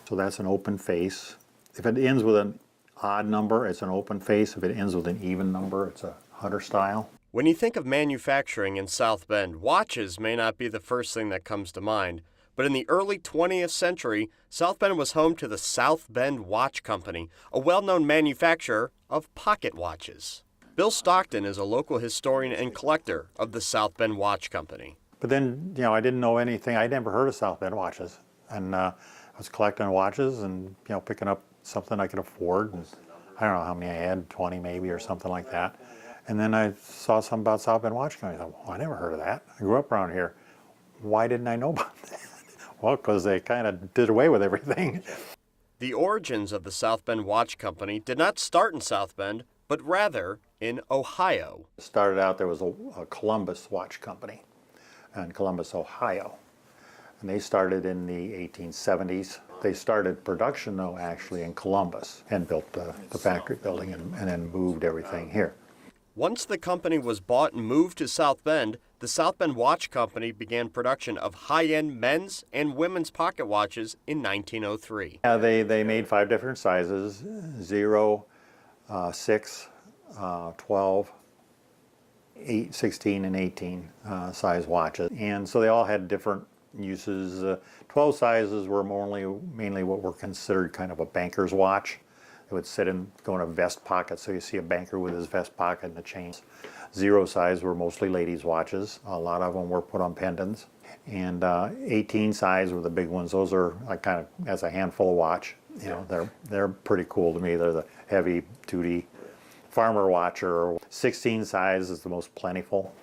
So that's an open face. If it ends with an odd number, it's an open face. If it ends with an even number, it's a Hunter style. When you think of manufacturing in South Bend, watches may not be the first thing that comes to mind. But in the early 20th century, South Bend was home to the South Bend Watch Company, a well-known manufacturer of pocket watches. Bill Stockton is a local historian and collector of the South Bend Watch Company. But then, I didn't know anything. I'd never heard of South Bend watches. And I was collecting watches and, picking up something I could afford. And I don't know how many I had, 20 maybe or something like that. And then I saw something about South Bend Watch Company. I thought, well, I never heard of that. I grew up around here. Why didn't I know about that? Well, because they kind of did away with everything. The origins of the South Bend Watch Company did not start in South Bend, but rather in Ohio. It started out, there was a Columbus Watch Company in Columbus, Ohio. And they started in the 1870s. They started production, though, actually in Columbus and built the factory building and then moved everything here. Once the company was bought and moved to South Bend, the South Bend Watch Company began production of high-end men's and women's pocket watches in 1903. Yeah, they made 5 different sizes, 0, 6, 12, 8, 16, and 18 size watches. And so they all had different uses. 12 sizes were mainly what were considered kind of a banker's watch. It would go in a vest pocket, so you see a banker with his vest pocket and the chains. 0 size were mostly ladies' watches. A lot of them were put on pendants. And 18 size were the big ones. Those are kind of as a handful watch. They're pretty cool to me. They're the heavy-duty farmer watcher. 16 size is the most plentiful.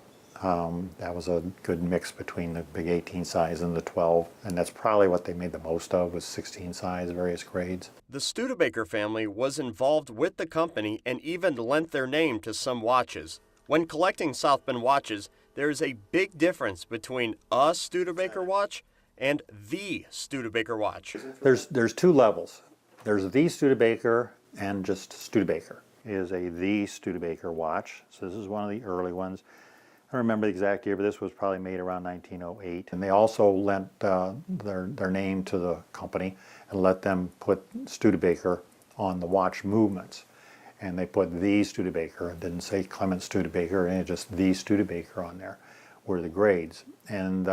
That was a good mix between the big 18 size and the 12, and that's probably what they made the most of, was 16 size, various grades. The Studebaker family was involved with the company and even lent their name to some watches. When collecting South Bend watches, there is a big difference between a Studebaker watch and the Studebaker watch. There's 2 levels. There's the Studebaker and just Studebaker. It is the Studebaker watch, so this is one of the early ones. I don't remember the exact year, but this was probably made around 1908. And they also lent their name to the company and let them put Studebaker on the watch movements. And they put the Studebaker, and didn't say Clement Studebaker, and just the Studebaker on there were the grades. And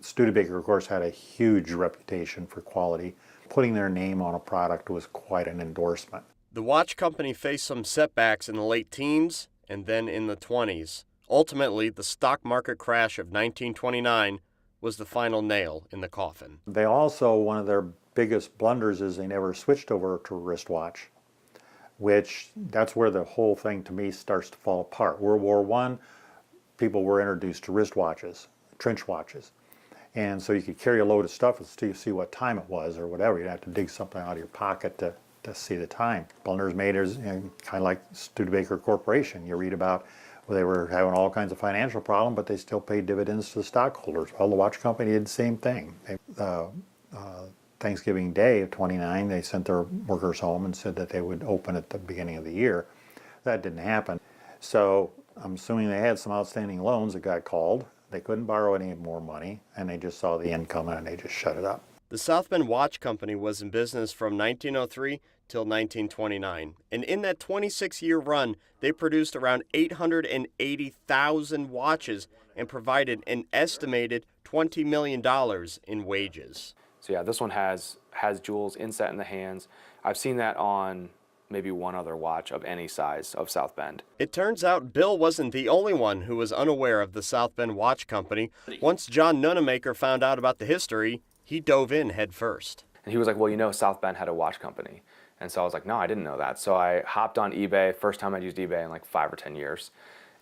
Studebaker, of course, had a huge reputation for quality. Putting their name on a product was quite an endorsement. The watch company faced some setbacks in the late teens and then in the 20s. Ultimately, the stock market crash of 1929 was the final nail in the coffin. They also, one of their biggest blunders is they never switched over to a wristwatch, which that's where the whole thing to me starts to fall apart. World War I, people were introduced to wristwatches, trench watches. And so you could carry a load of stuff and still see what time it was or whatever. You'd have to dig something out of your pocket to see the time. Blunders made is kind of like Studebaker Corporation. You read about they were having all kinds of financial problems, but they still paid dividends to the stockholders. Well, the watch company did the same thing. Thanksgiving Day of '29, they sent their workers home and said that they would open at the beginning of the year. That didn't happen. So I'm assuming they had some outstanding loans that got called. They couldn't borrow any more money, and they just saw the income and they just shut it up. The South Bend Watch Company was in business from 1903 till 1929, and in that 26-year run, they produced around 880,000 watches and provided an estimated $20 million in wages. So yeah, this one has jewels inset in the hands. I've seen that on maybe one other watch of any size of South Bend. It turns out Bill wasn't the only one who was unaware of the South Bend Watch Company. Once John Nunemaker found out about the history, he dove in head first. And he was like, well, South Bend had a watch company. And so I was like, no, I didn't know that. So I hopped on eBay, first time I'd used eBay in like 5 or 10 years,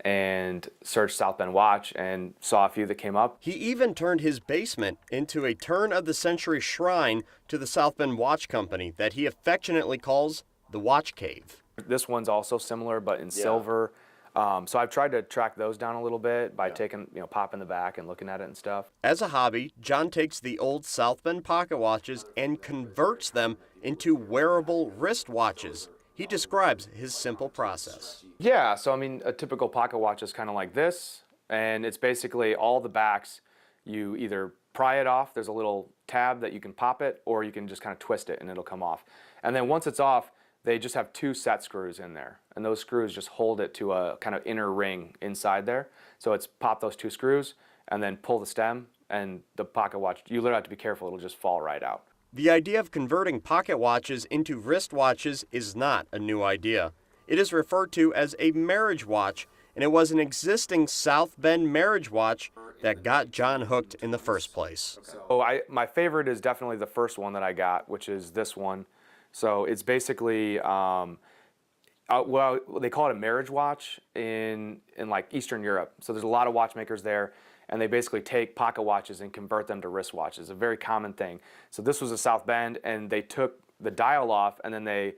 and searched South Bend Watch and saw a few that came up. He even turned his basement into a turn-of-the-century shrine to the South Bend Watch Company that he affectionately calls the Watch Cave. This one's also similar, but in silver. So I've tried to track those down a little bit by taking, popping the back and looking at it and stuff. As a hobby, John takes the old South Bend pocket watches and converts them into wearable wrist watches. He describes his simple process. Yeah, so a typical pocket watch is kind of like this, and it's basically all the backs. You either pry it off, there's a little tab that you can pop it, or you can just kind of twist it and it'll come off. And then once it's off, they just have 2 set screws in there. And those screws just hold it to a kind of inner ring inside there. So it's pop those 2 screws and then pull the stem, and the pocket watch, you literally have to be careful, it'll just fall right out. The idea of converting pocket watches into wristwatches is not a new idea. It is referred to as a marriage watch, and it was an existing South Bend marriage watch that got John hooked in the first place. My favorite is definitely the first one that I got, which is this one. So it's basically, well, they call it a marriage watch in like Eastern Europe. So there's a lot of watchmakers there, and they basically take pocket watches and convert them to wristwatches. A very common thing. So this was a South Bend, and they took the dial off, and then they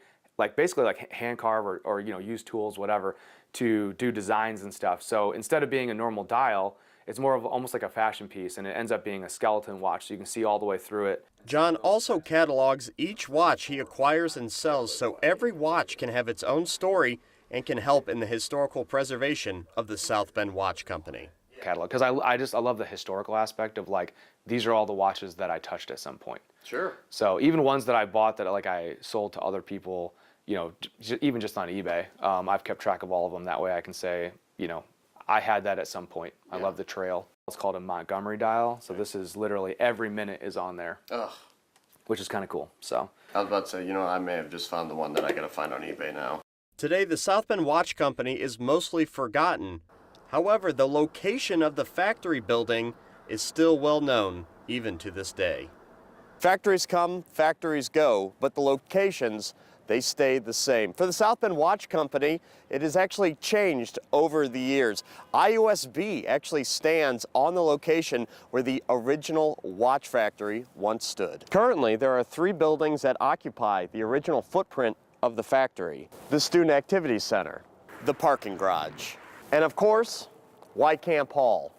basically hand carve or use tools, whatever, to do designs and stuff. So instead of being a normal dial, it's more of almost like a fashion piece, and it ends up being a skeleton watch, so you can see all the way through it. John also catalogs each watch he acquires and sells, so every watch can have its own story and can help in the historical preservation of the South Bend Watch Company. Catalog, because I love the historical aspect of these are all the watches that I touched at some point. Sure. So even ones that I bought that I sold to other people, even just on eBay, I've kept track of all of them. That way I can say, I had that at some point. I love the trail. It's called a Montgomery dial. So this is literally every minute is on there, which is kind of cool. So I was about to say, I may have just found the one that I gotta find on eBay now. Today, the South Bend Watch Company is mostly forgotten. However, the location of the factory building is still well known, even to this day. Factories come, factories go, but the locations, they stay the same. For the South Bend Watch Company, it has actually changed over the years. IUSB actually stands on the location where the original watch factory once stood. Currently, there are 3 buildings that occupy the original footprint of the factory: the Student Activity Center, the parking garage, and of course, Wycamp Hall.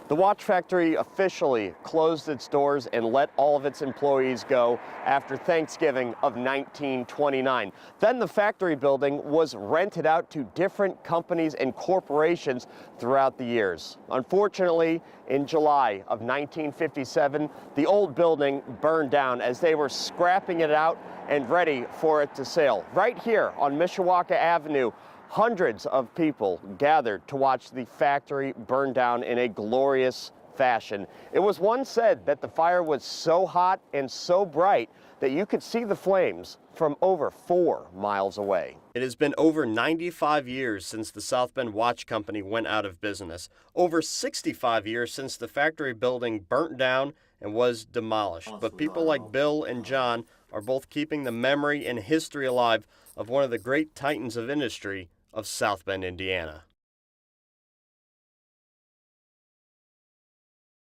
The watch factory officially closed its doors and let all of its employees go after Thanksgiving of 1929. Then the factory building was rented out to different companies and corporations throughout the years. Unfortunately, in July of 1957, the old building burned down as they were scrapping it out and ready for it to sell. Right here on Mishawaka Avenue, hundreds of people gathered to watch the factory burn down in a glorious fashion. It was once said that the fire was so hot and so bright that you could see the flames from over 4 miles away. It has been over 95 years since the South Bend Watch Company went out of business. Over 65 years since the factory building burnt down and was demolished. But people like Bill and John are both keeping the memory and history alive of one of the great titans of industry of South Bend, Indiana.